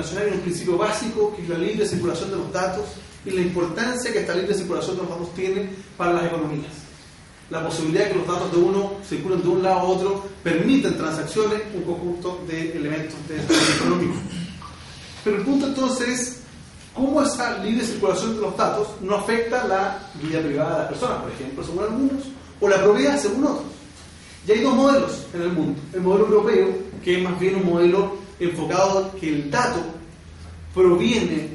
internacional hay un principio básico que es la libre circulación de los datos y la importancia que esta libre circulación de los datos tiene para las economías. La posibilidad de que los datos de uno circulen de un lado a otro permiten transacciones, un conjunto de elementos de desarrollo económico. Pero el punto entonces es cómo esa libre circulación de los datos no afecta la vida privada de las personas, por ejemplo, según algunos, o la propiedad según otros. Y hay dos modelos en el mundo. El modelo europeo, que es más bien un modelo enfocado que el dato proviene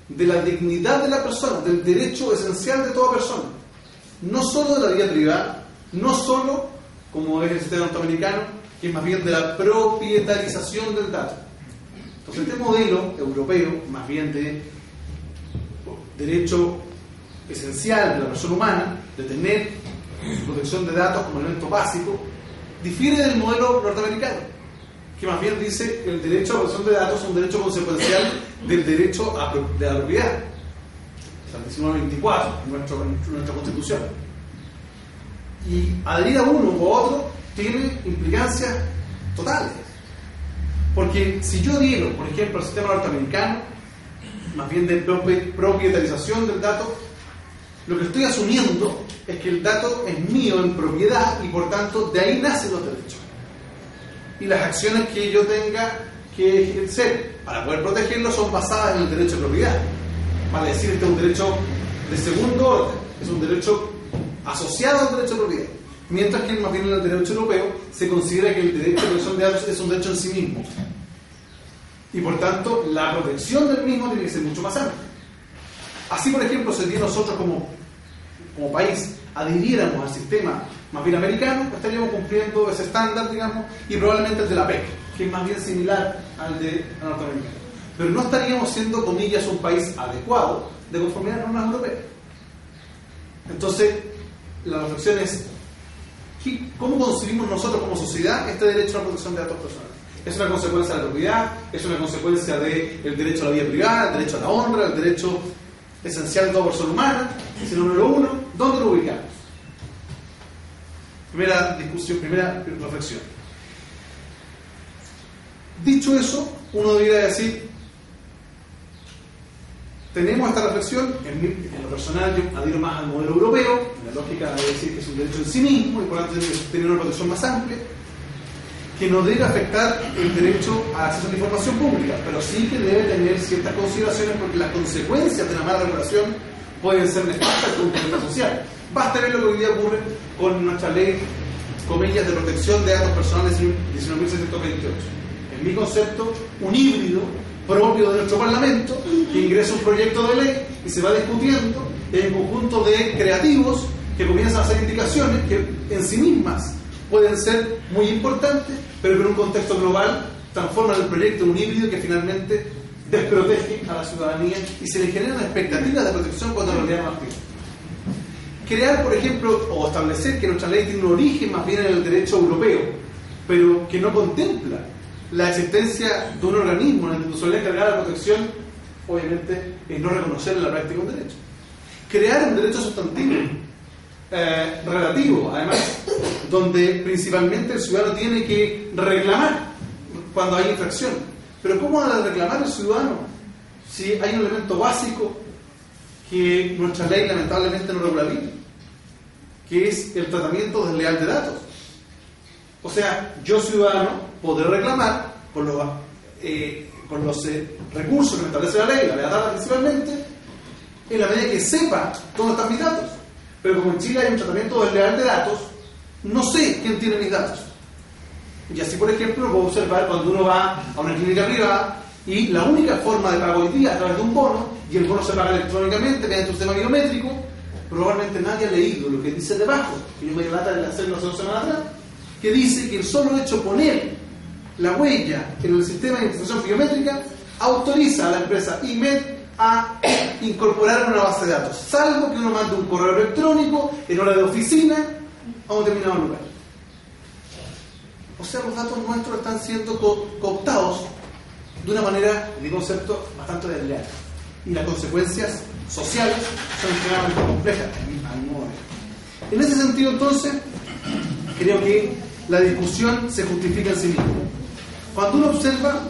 de la dignidad de la persona, del derecho esencial de toda persona, no solo de la vida privada, no solo, como es el sistema norteamericano, que es más bien de la propietarización del dato. Entonces este modelo europeo, más bien de derecho esencial de la persona humana, de tener protección de datos como elemento básico, difiere del modelo norteamericano, que más bien dice que el derecho a la protección de datos es un derecho consecuencial del derecho de la propiedad. O sea, el 1924, en nuestra Constitución. Y adherir a uno u otro tiene implicancias totales. Porque si yo adhiero, por ejemplo, al sistema norteamericano, más bien de propietarización del dato, lo que estoy asumiendo es que el dato es mío en propiedad y por tanto de ahí nacen los derechos. Y las acciones que yo tenga que ejercer para poder protegerlo son basadas en el derecho de propiedad. Vale decir, este es un derecho de segundo orden, es un derecho asociado al derecho de propiedad. Mientras que más bien en el derecho europeo se considera que el derecho de protección de datos es un derecho en sí mismo. Y por tanto, la protección del mismo tiene que ser mucho más amplia. Así, por ejemplo, si nosotros como país adhiriéramos al sistema más bien americano, estaríamos cumpliendo ese estándar, digamos, y probablemente el de la PEC, que es más bien similar al de norteamericano. Pero no estaríamos siendo, comillas, un país adecuado de conformidad a las normas europeas. Entonces, la reflexión es, ¿cómo concebimos nosotros como sociedad este derecho a la protección de datos personales? ¿Es una consecuencia de la propiedad? ¿Es una consecuencia del derecho a la vida privada, el derecho a la honra, el derecho esencial de toda persona humana? Es el número uno. ¿Dónde lo ubicamos? Primera discusión, primera reflexión. Dicho eso, uno debería decir, tenemos esta reflexión, en lo personal yo adhiero más al modelo europeo, en la lógica de decir que es un derecho en sí mismo y por lo tanto debe tener una protección más amplia, que no debe afectar el derecho a acceso a la información pública, pero sí que debe tener ciertas consideraciones porque las consecuencias de la mala regulación pueden ser nefastas desde un punto de vista social. Basta ver lo que hoy día ocurre con nuestra ley, comillas, de protección de datos personales 19.728. En mi concepto, un híbrido propio de nuestro Parlamento, que ingresa un proyecto de ley y se va discutiendo en un conjunto de creativos que comienzan a hacer indicaciones que en sí mismas pueden ser muy importantes, pero que en un contexto global transforman el proyecto en un híbrido que finalmente desprotege a la ciudadanía y se le generan expectativas de protección cuando en realidad no las tiene. Crear, por ejemplo, o establecer que nuestra ley tiene un origen más bien en el derecho europeo, pero que no contempla la existencia de un organismo, una institucionalidad encargada de la protección, obviamente es no reconocer en la práctica un derecho. Crear un derecho sustantivo, relativo, además, donde principalmente el ciudadano tiene que reclamar cuando hay infracción. Pero ¿cómo ha de reclamar el ciudadano si hay un elemento básico que nuestra ley lamentablemente no regulariza, que es el tratamiento desleal de datos? O sea, yo ciudadano podré reclamar por los recursos que me establece la ley, la data principalmente, en la medida que sepa dónde están mis datos. Pero como en Chile hay un tratamiento desleal de datos, no sé quién tiene mis datos. Y así, por ejemplo, puedo observar cuando uno va a una clínica privada y la única forma de pago hoy día es a través de un bono, y el bono se paga electrónicamente mediante un sistema biométrico. Probablemente nadie ha leído lo que dice debajo, que yo me lata de hacerlo hace 2 semanas atrás, que dice que el solo hecho de poner la huella en el sistema de identificación biométrica autoriza a la empresa IMED a incorporar una base de datos, salvo que uno mande un correo electrónico en hora de oficina a un determinado lugar. O sea, los datos nuestros están siendo cooptados de una manera, en mi concepto, bastante desleal. Y las consecuencias sociales son extremadamente complejas, a mi modo de ver. En ese sentido, entonces, creo que la discusión se justifica en sí misma. Cuando uno observa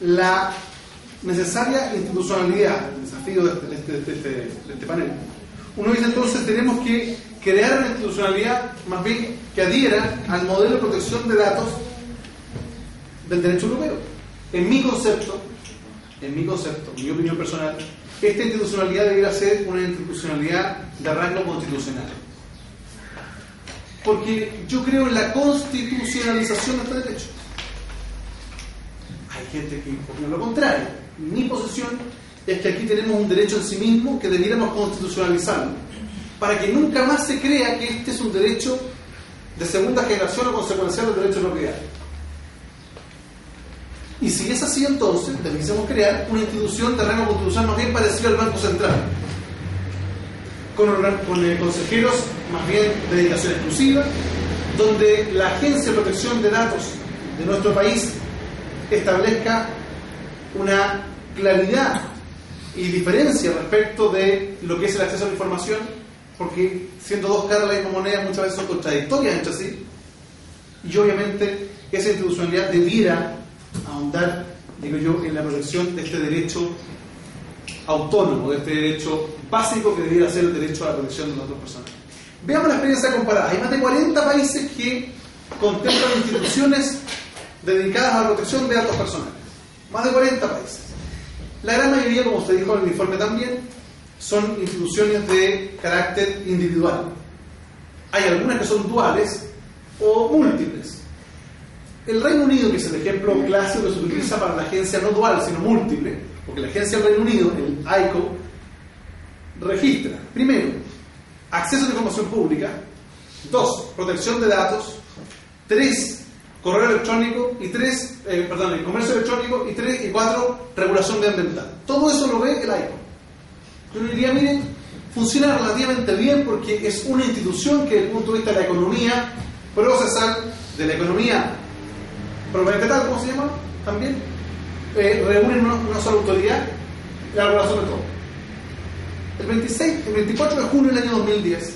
la necesaria institucionalidad, el desafío de este panel. Uno dice entonces tenemos que crear una institucionalidad más bien que adhiera al modelo de protección de datos del derecho europeo. En mi concepto, mi opinión personal, esta institucionalidad debería ser una institucionalidad de rango constitucional. Porque yo creo en la constitucionalización de este derecho. Hay gente que opina lo contrario. Mi posición es que aquí tenemos un derecho en sí mismo que debiéramos constitucionalizarlo, para que nunca más se crea que este es un derecho de segunda generación o consecuencial del derecho de propiedad. Y si es así, entonces deberíamos crear una institución de rango constitucional más bien parecida al Banco Central, con consejeros más bien de dedicación exclusiva, donde la Agencia de Protección de Datos de nuestro país establezca una claridad y diferencia respecto de lo que es el acceso a la información, porque siendo dos caras de la misma moneda muchas veces son contradictorias entre sí, y obviamente esa institucionalidad debiera ahondar, digo yo, en la protección de este derecho autónomo, de este derecho básico que debiera ser el derecho a la protección de las otras personas. Veamos la experiencia comparada. Hay más de 40 países que contemplan instituciones dedicadas a la protección de datos personales. Más de 40 países. La gran mayoría, como usted dijo en el informe también, son instituciones de carácter individual. Hay algunas que son duales o múltiples. El Reino Unido, que es el ejemplo clásico que se utiliza para la agencia no dual, sino múltiple, porque la agencia del Reino Unido, el ICO, registra, primero, acceso a la información pública, 2, protección de datos, 3, correo electrónico, y comercio electrónico, y 4, regulación medioambiental. Todo eso lo ve el ICO. Yo diría, miren, funciona relativamente bien porque es una institución que desde el punto de vista de la economía procesal, de la economía propiamente tal, ¿cómo se llama? También reúnen una sola autoridad, la regulación de todo. El 24 de junio del año 2010,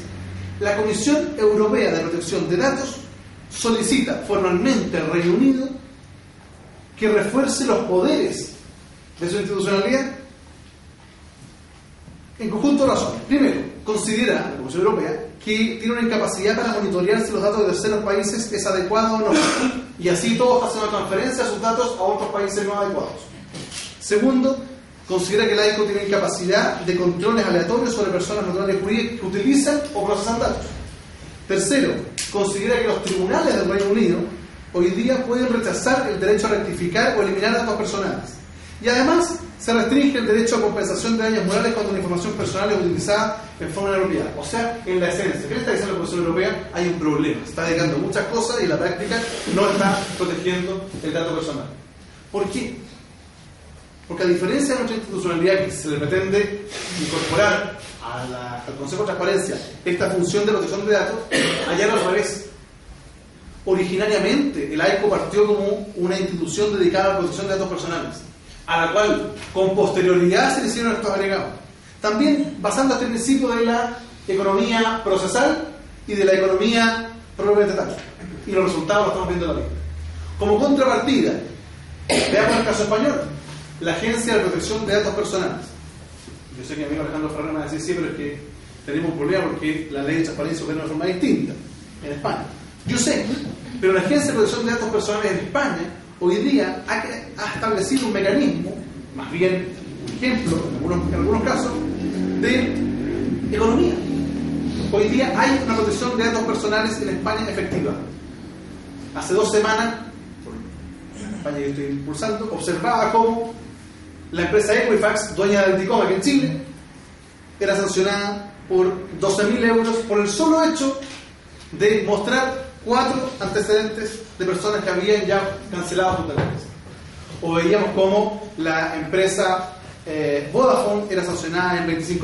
la Comisión Europea de Protección de Datos solicita formalmente al Reino Unido que refuerce los poderes de su institucionalidad en conjunto de razones. Primero, considera la Comisión Europea que tiene una incapacidad para monitorear si los datos de terceros países es adecuado o no, y así todos hacen una transferencia de sus datos a otros países no adecuados. Segundo, considera que la ICO tiene incapacidad de controles aleatorios sobre personas naturales y jurídicas que utilizan o procesan datos. Tercero, considera que los tribunales del Reino Unido hoy día pueden rechazar el derecho a rectificar o eliminar datos personales. Y además, se restringe el derecho a compensación de daños morales cuando la información personal es utilizada en forma inapropiada. O sea, en la esencia, ¿qué le está diciendo la Comisión Europea? Hay un problema. Está dedicando muchas cosas y en la práctica no está protegiendo el dato personal. ¿Por qué? Porque a diferencia de nuestra institucionalidad que se le pretende incorporar al Consejo de Transparencia esta función de protección de datos, allá era al revés. Originariamente, el ICO partió como una institución dedicada a la protección de datos personales, a la cual con posterioridad se le hicieron estos agregados. También basando este principio de la economía procesal y de la economía propiamente tal. Y los resultados los estamos viendo en la lista. Como contrapartida, veamos el caso español, la Agencia de Protección de Datos Personales. Yo sé que mi amigo Alejandro Ferrer me va a decir sí, pero es que tenemos un problema porque la ley de transparencia opera de una forma distinta en España. Yo sé, pero la Agencia de Protección de Datos Personales en España hoy día ha establecido un mecanismo, más bien un ejemplo, en algunos casos, de economía. Hoy día hay una protección de datos personales en España efectiva. Hace 2 semanas, en España que estoy impulsando, observaba cómo la empresa Equifax, dueña del Dicom aquí en Chile, era sancionada por 12.000 euros por el solo hecho de mostrar 4 antecedentes de personas que habían ya cancelado sus tarjetas. O veíamos cómo la empresa Vodafone era sancionada en 25